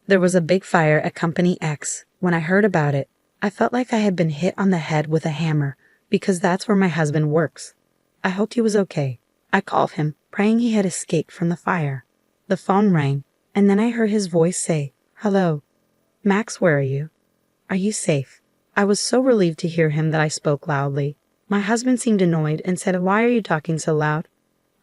There was a big fire at Company X. When I heard about it, I felt like I had been hit on the head with a hammer because that's where my husband works. I hoped he was okay. I called him, praying he had escaped from the fire. The phone rang, and then I heard his voice say, "Hello. Max, where are you? Are you safe?" I was so relieved to hear him that I spoke loudly. My husband seemed annoyed and said, "Why are you talking so loud?"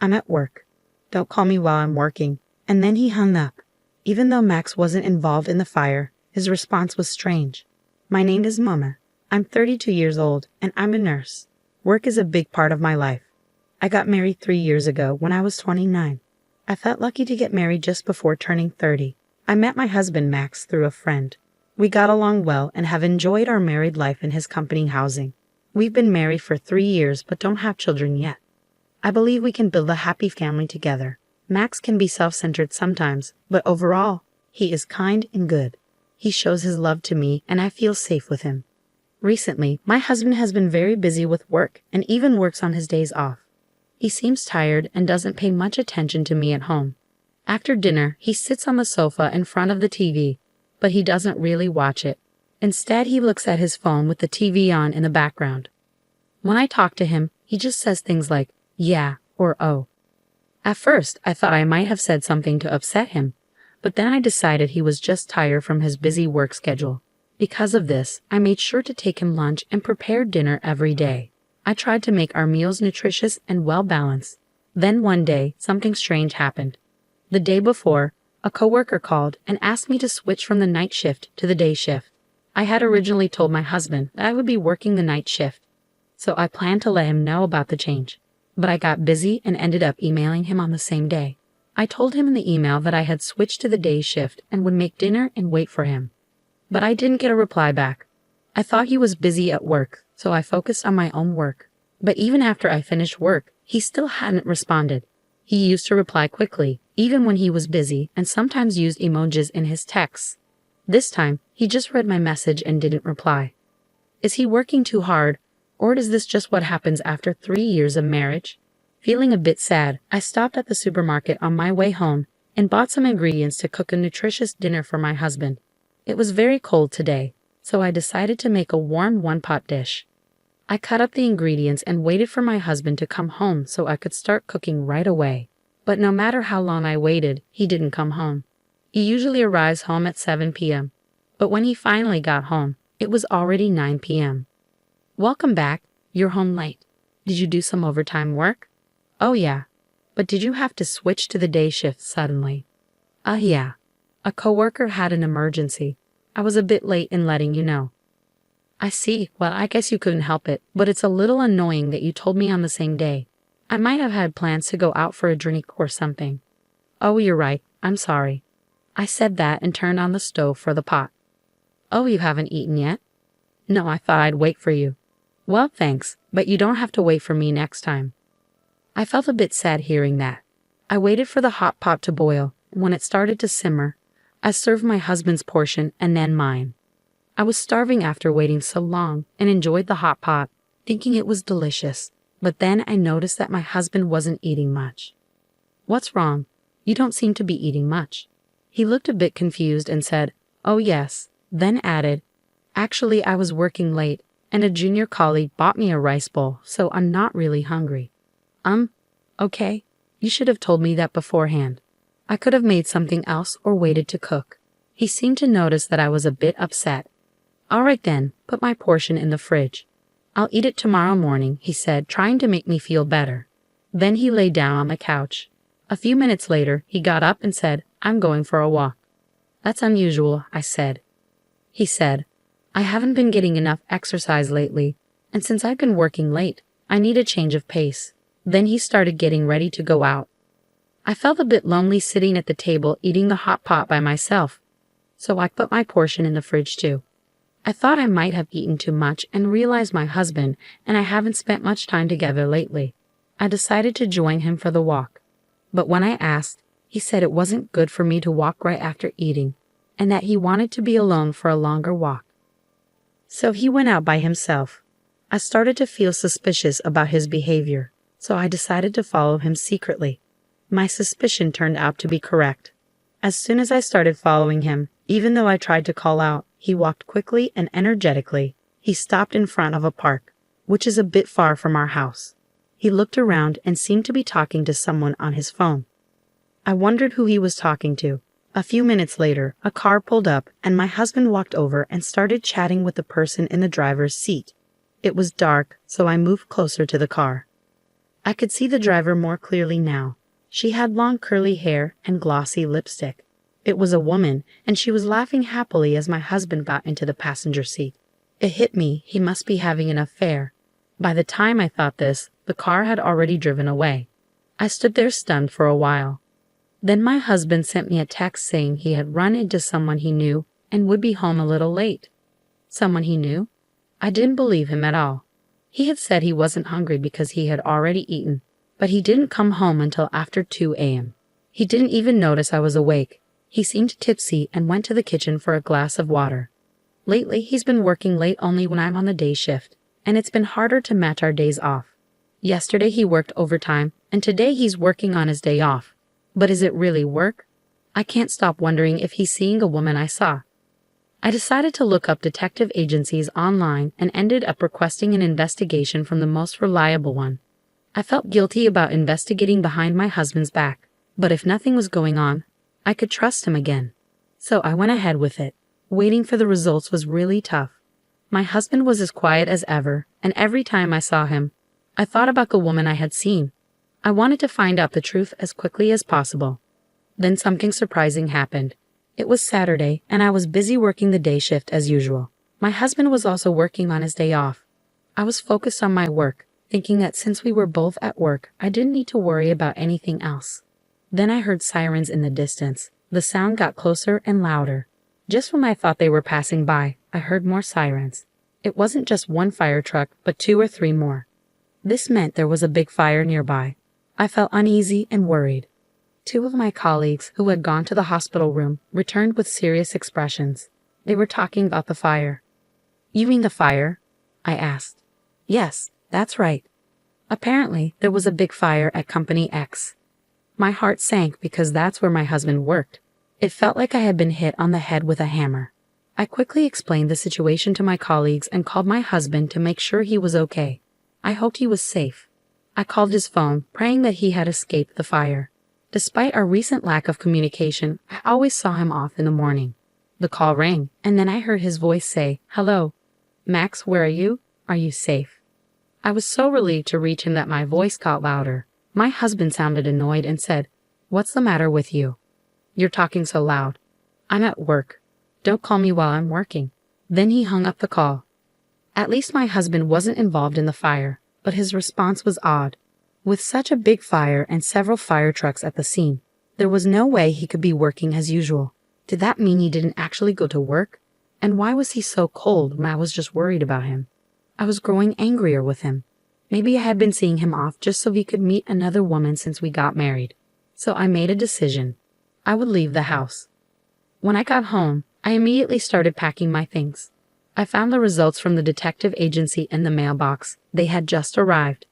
"I'm at work. Don't call me while I'm working." And then he hung up. Even though Max wasn't involved in the fire, his response was strange. My name is Mama. I'm 32 years old, and I'm a nurse. Work is a big part of my life. I got married 3 years ago when I was 29. I felt lucky to get married just before turning 30. I met my husband Max through a friend. We got along well and have enjoyed our married life in his company housing. We've been married for 3 years but don't have children yet. I believe we can build a happy family together. Max can be self-centered sometimes, but overall, he is kind and good. He shows his love to me and I feel safe with him. Recently, my husband has been very busy with work and even works on his days off. He seems tired and doesn't pay much attention to me at home. After dinner, he sits on the sofa in front of the TV, but he doesn't really watch it. Instead, he looks at his phone with the TV on in the background. When I talk to him, he just says things like, "Yeah," or "Oh." At first, I thought I might have said something to upset him, but then I decided he was just tired from his busy work schedule. Because of this, I made sure to take him lunch and prepare dinner every day. I tried to make our meals nutritious and well-balanced. Then one day, something strange happened. The day before, a coworker called and asked me to switch from the night shift to the day shift. I had originally told my husband that I would be working the night shift, so I planned to let him know about the change. But I got busy and ended up emailing him on the same day. I told him in the email that I had switched to the day shift and would make dinner and wait for him. But I didn't get a reply back. I thought he was busy at work, so I focused on my own work. But even after I finished work, he still hadn't responded. He used to reply quickly, even when he was busy, and sometimes used emojis in his texts. This time, he just read my message and didn't reply. Is he working too hard, or is this just what happens after 3 years of marriage? Feeling a bit sad, I stopped at the supermarket on my way home and bought some ingredients to cook a nutritious dinner for my husband. It was very cold today, so I decided to make a warm one-pot dish. I cut up the ingredients and waited for my husband to come home so I could start cooking right away. But no matter how long I waited, he didn't come home. He usually arrives home at 7 p.m., but when he finally got home, it was already 9 p.m. "Welcome back. You're home late. Did you do some overtime work?" "Oh yeah. But did you have to switch to the day shift suddenly?" Yeah. A coworker had an emergency. I was a bit late in letting you know." "I see. Well, I guess you couldn't help it, but it's a little annoying that you told me on the same day. I might have had plans to go out for a drink or something." "Oh, you're right. I'm sorry." I said that and turned on the stove for the pot. "Oh, you haven't eaten yet?" "No, I thought I'd wait for you." "Well, thanks, but you don't have to wait for me next time." I felt a bit sad hearing that. I waited for the hot pot to boil, and when it started to simmer, I served my husband's portion and then mine. I was starving after waiting so long and enjoyed the hot pot, thinking it was delicious. But then I noticed that my husband wasn't eating much. "What's wrong? You don't seem to be eating much." He looked a bit confused and said, "Oh yes," then added, "Actually, I was working late, and a junior colleague bought me a rice bowl, so I'm not really hungry." Okay. You should have told me that beforehand. I could have made something else or waited to cook." He seemed to notice that I was a bit upset. "All right then, put my portion in the fridge. I'll eat it tomorrow morning," he said, trying to make me feel better. Then he lay down on the couch. A few minutes later, he got up and said, "I'm going for a walk." "That's unusual," I said. He said, "I haven't been getting enough exercise lately, and since I've been working late, I need a change of pace." Then he started getting ready to go out. I felt a bit lonely sitting at the table eating the hot pot by myself, so I put my portion in the fridge too. I thought I might have eaten too much and realized my husband and I haven't spent much time together lately. I decided to join him for the walk. But when I asked, he said it wasn't good for me to walk right after eating, and that he wanted to be alone for a longer walk. So he went out by himself. I started to feel suspicious about his behavior, so I decided to follow him secretly. My suspicion turned out to be correct. As soon as I started following him, Even though I tried to call out, he walked quickly and energetically. He stopped in front of a park, which is a bit far from our house. He looked around and seemed to be talking to someone on his phone. I wondered who he was talking to. A few minutes later, a car pulled up and my husband walked over and started chatting with the person in the driver's seat. It was dark, so I moved closer to the car. I could see the driver more clearly now. She had long curly hair and glossy lipstick. It was a woman, and she was laughing happily as my husband got into the passenger seat. It hit me, he must be having an affair. By the time I thought this, the car had already driven away. I stood there stunned for a while. Then my husband sent me a text saying he had run into someone he knew and would be home a little late. Someone he knew? I didn't believe him at all. He had said he wasn't hungry because he had already eaten, but he didn't come home until after 2 a.m. He didn't even notice I was awake. He seemed tipsy and went to the kitchen for a glass of water. Lately, he's been working late only when I'm on the day shift, and it's been harder to match our days off. Yesterday he worked overtime, and today he's working on his day off. But is it really work? I can't stop wondering if he's seeing a woman I saw. I decided to look up detective agencies online and ended up requesting an investigation from the most reliable one. I felt guilty about investigating behind my husband's back, but if nothing was going on, I could trust him again. So I went ahead with it. Waiting for the results was really tough. My husband was as quiet as ever, and every time I saw him, I thought about the woman I had seen. I wanted to find out the truth as quickly as possible. Then something surprising happened. It was Saturday, and I was busy working the day shift as usual. My husband was also working on his day off. I was focused on my work, thinking that since we were both at work, I didn't need to worry about anything else. Then I heard sirens in the distance. The sound got closer and louder. Just when I thought they were passing by, I heard more sirens. It wasn't just one fire truck, but 2 or 3 more. This meant there was a big fire nearby. I felt uneasy and worried. 2 of my colleagues, who had gone to the hospital room, returned with serious expressions. They were talking about the fire. "You mean the fire?" I asked. "Yes, that's right. Apparently, there was a big fire at Company X." My heart sank because that's where my husband worked. It felt like I had been hit on the head with a hammer. I quickly explained the situation to my colleagues and called my husband to make sure he was okay. I hoped he was safe. I called his phone, praying that he had escaped the fire. Despite our recent lack of communication, I always saw him off in the morning. The call rang, and then I heard his voice say, "Hello. Max, where are you? Are you safe?" I was so relieved to reach him that my voice got louder. My husband sounded annoyed and said, "What's the matter with you? You're talking so loud." "I'm at work. Don't call me while I'm working." Then he hung up the call. At least my husband wasn't involved in the fire, but his response was odd. With such a big fire and several fire trucks at the scene, there was no way he could be working as usual. Did that mean he didn't actually go to work? And why was he so cold when I was just worried about him? I was growing angrier with him. Maybe I had been seeing him off just so he could meet another woman since we got married. So I made a decision. I would leave the house. When I got home, I immediately started packing my things. I found the results from the detective agency in the mailbox. They had just arrived.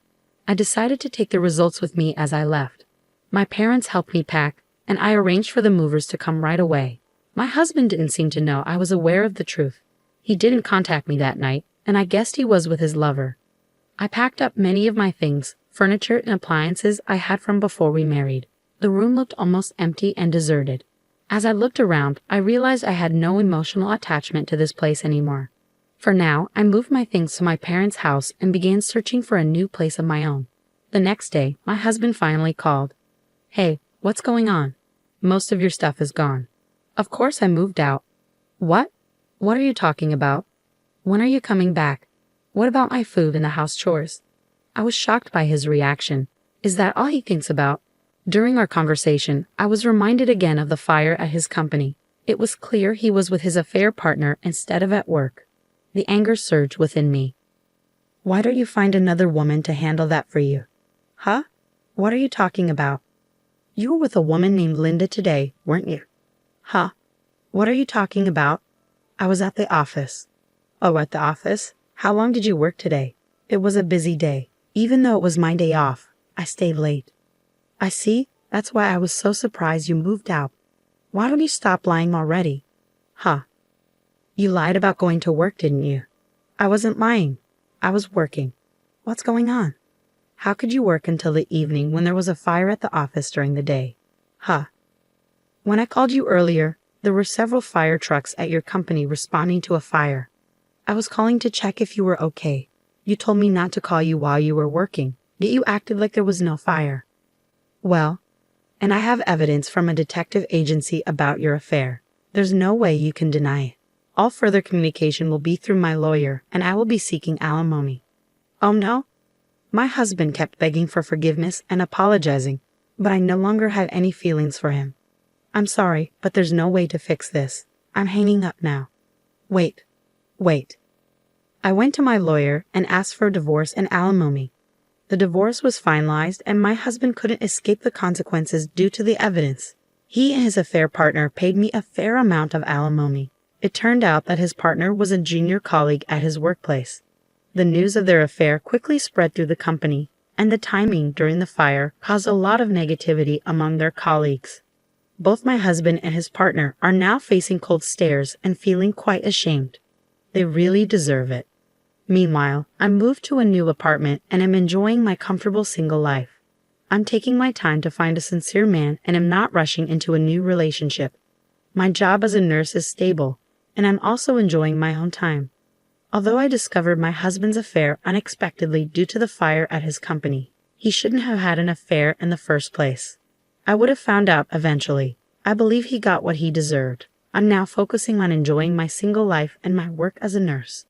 I decided to take the results with me as I left. My parents helped me pack, and I arranged for the movers to come right away. My husband didn't seem to know I was aware of the truth. He didn't contact me that night, and I guessed he was with his lover. I packed up many of my things, furniture and appliances I had from before we married. The room looked almost empty and deserted. As I looked around, I realized I had no emotional attachment to this place anymore. For now, I moved my things to my parents' house and began searching for a new place of my own. The next day, my husband finally called. "Hey, what's going on? Most of your stuff is gone." Of course I moved out. "What? What are you talking about? When are you coming back? What about my food and the house chores?" I was shocked by his reaction. Is that all he thinks about? During our conversation, I was reminded again of the fire at his company. It was clear he was with his affair partner instead of at work. The anger surged within me. "Why don't you find another woman to handle that for you?" "Huh? What are you talking about?" "You were with a woman named Linda today, weren't you?" "Huh? What are you talking about?" "I was at the office." "Oh, at the office? How long did you work today?" "It was a busy day. Even though it was my day off, I stayed late." "I see. That's why I was so surprised you moved out. Why don't you stop lying already?" Huh. You lied about going to work, didn't you? I wasn't lying. I was working. What's going on? How could you work until the evening when there was a fire at the office during the day? Huh. When I called you earlier, there were several fire trucks at your company responding to a fire. I was calling to check if you were okay. You told me not to call you while you were working, yet you acted like there was no fire. Well, and I have evidence from a detective agency about your affair. There's no way you can deny it. All further communication will be through my lawyer, and I will be seeking alimony. Oh no? My husband kept begging for forgiveness and apologizing, but I no longer have any feelings for him. I'm sorry, but there's no way to fix this. I'm hanging up now. Wait. I went to my lawyer and asked for a divorce and alimony. The divorce was finalized and my husband couldn't escape the consequences due to the evidence. He and his affair partner paid me a fair amount of alimony. It turned out that his partner was a junior colleague at his workplace. The news of their affair quickly spread through the company, and the timing during the fire caused a lot of negativity among their colleagues. Both my husband and his partner are now facing cold stares and feeling quite ashamed. They really deserve it. Meanwhile, I moved to a new apartment and am enjoying my comfortable single life. I'm taking my time to find a sincere man and am not rushing into a new relationship. My job as a nurse is stable, and I'm also enjoying my own time. Although I discovered my husband's affair unexpectedly due to the fire at his company, he shouldn't have had an affair in the first place. I would have found out eventually. I believe he got what he deserved. I'm now focusing on enjoying my single life and my work as a nurse.